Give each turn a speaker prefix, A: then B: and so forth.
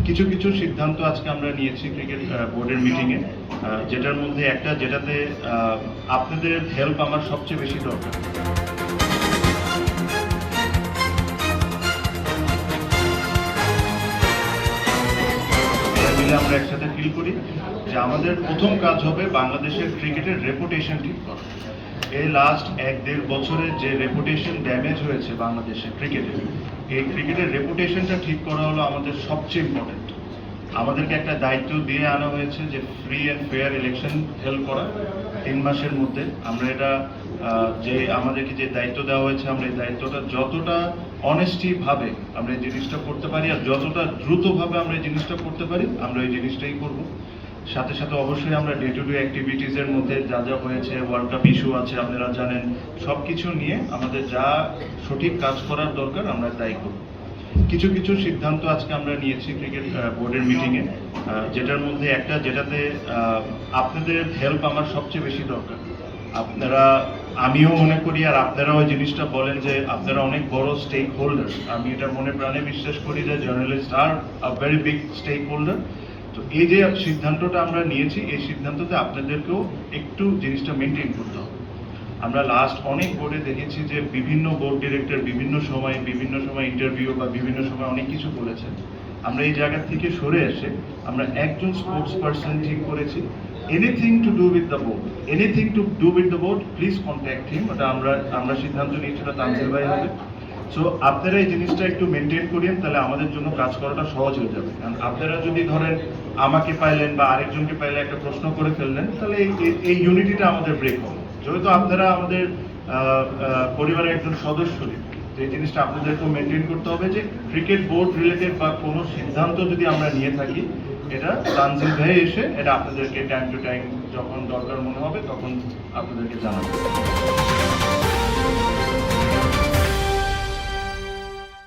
A: কিছু কিছু সিদ্ধান্ত আজকে আমরা নিয়েছি ক্রিকেট বোর্ডের মিটিংয়ে, যেটার মধ্যে যেটাতে আপনাদের হেল্প আমার সবচেয়ে বেশি দরকার। মিলে আমরা একসাথে ফিল করি যে আমাদের প্রথম কাজ হবে বাংলাদেশের ক্রিকেটের রেপুটেশন ঠিক করা। এই লাস্ট 1-1.5 বছরে যে রেপুটেশন ড্যামেজ হয়েছে বাংলাদেশের ক্রিকেটের, এই ক্রিকেটের রেপুটেশনটা ঠিক করা হলো আমাদের সবচেয়ে ইম্পর্টেন্ট। আমাদেরকে একটা দায়িত্ব দিয়ে আনা হয়েছে যে free and fair election help করা 3 মাসের মধ্যে। আমরা এটা যে আমাদেরকে যে দায়িত্ব দেওয়া হয়েছে, আমরা এই দায়িত্বটা যতটা অনেস্টি ভাবে আমরা এই জিনিসটা করতে পারি আর যতটা দ্রুতভাবে আমরা এই জিনিসটা করতে পারি, আমরা এই জিনিসটাই করব। সাথে সাথে অবশ্যই আমরা ডে টু ডে অ্যাক্টিভিটিসের মধ্যে যা যা হয়েছে, ওয়ার্ল্ড কাপ ইস্যু আছে আপনারা জানেন, সব কিছু নিয়ে আমাদের যা সঠিক কাজ করার দরকার আমরা তাই করব। কিছু কিছু সিদ্ধান্ত আজকে আমরা নিয়েছি ক্রিকেট বোর্ডের মিটিংয়ে, যেটার মধ্যে যেটাতে আপনাদের হেল্প আমার সবচেয়ে বেশি দরকার। আমিও মনে করি আর আপনারাও ওই জিনিসটা বলেন যে আপনারা অনেক বড় স্টেক হোল্ডার। আমি এটা মনে প্রাণে বিশ্বাস করি যে journalist are a very big stakeholder. তো এই যে সিদ্ধান্তটা আমরা নিয়েছি, এই সিদ্ধান্ততে আপনাদেরকেও একটু জিনিসটা মেনটেন করতে হবে। আমরা লাস্ট অনেক বোর্ডে দেখেছি যে বিভিন্ন বোর্ড ডিরেক্টর বিভিন্ন সময় ইন্টারভিউ বা বিভিন্ন সময় অনেক কিছু বলেছেন। আমরা এই জায়গা থেকে সরে এসে আমরা একজন স্পোর্টস পার্সন ঠিক করেছি। Anything to do with the board please contact him. ওটা আমরা সিদ্ধান্ত নিয়েছি, ওটা তানজিল ভাই হবে। সো আপনারা এই জিনিসটা একটু মেনটেন করেন, তাহলে আমাদের জন্য কাজ করাটা সহজ হয়ে যাবে। কারণ আপনারা যদি ধরেন আমাকে পাইলেন বা আরেকজনকে পাইলে একটা প্রশ্ন করে ফেললেন, তাহলে এই ইউনিটিটা আমাদের ব্রেক হবে। যেহেতু আপনারা আমাদের পরিবারের একজন সদস্য, তো এই জিনিসটা আপনাদেরকেও মেনটেন করতে হবে যে ক্রিকেট বোর্ড রিলেটেড বা কোনো সিদ্ধান্ত যদি আমরা নিয়ে থাকি, এটা তানজিল ভাই এসে এটা আপনাদেরকে টাইম টু টাইম যখন দরকার মনে হবে তখন আপনাদেরকে জানাবো।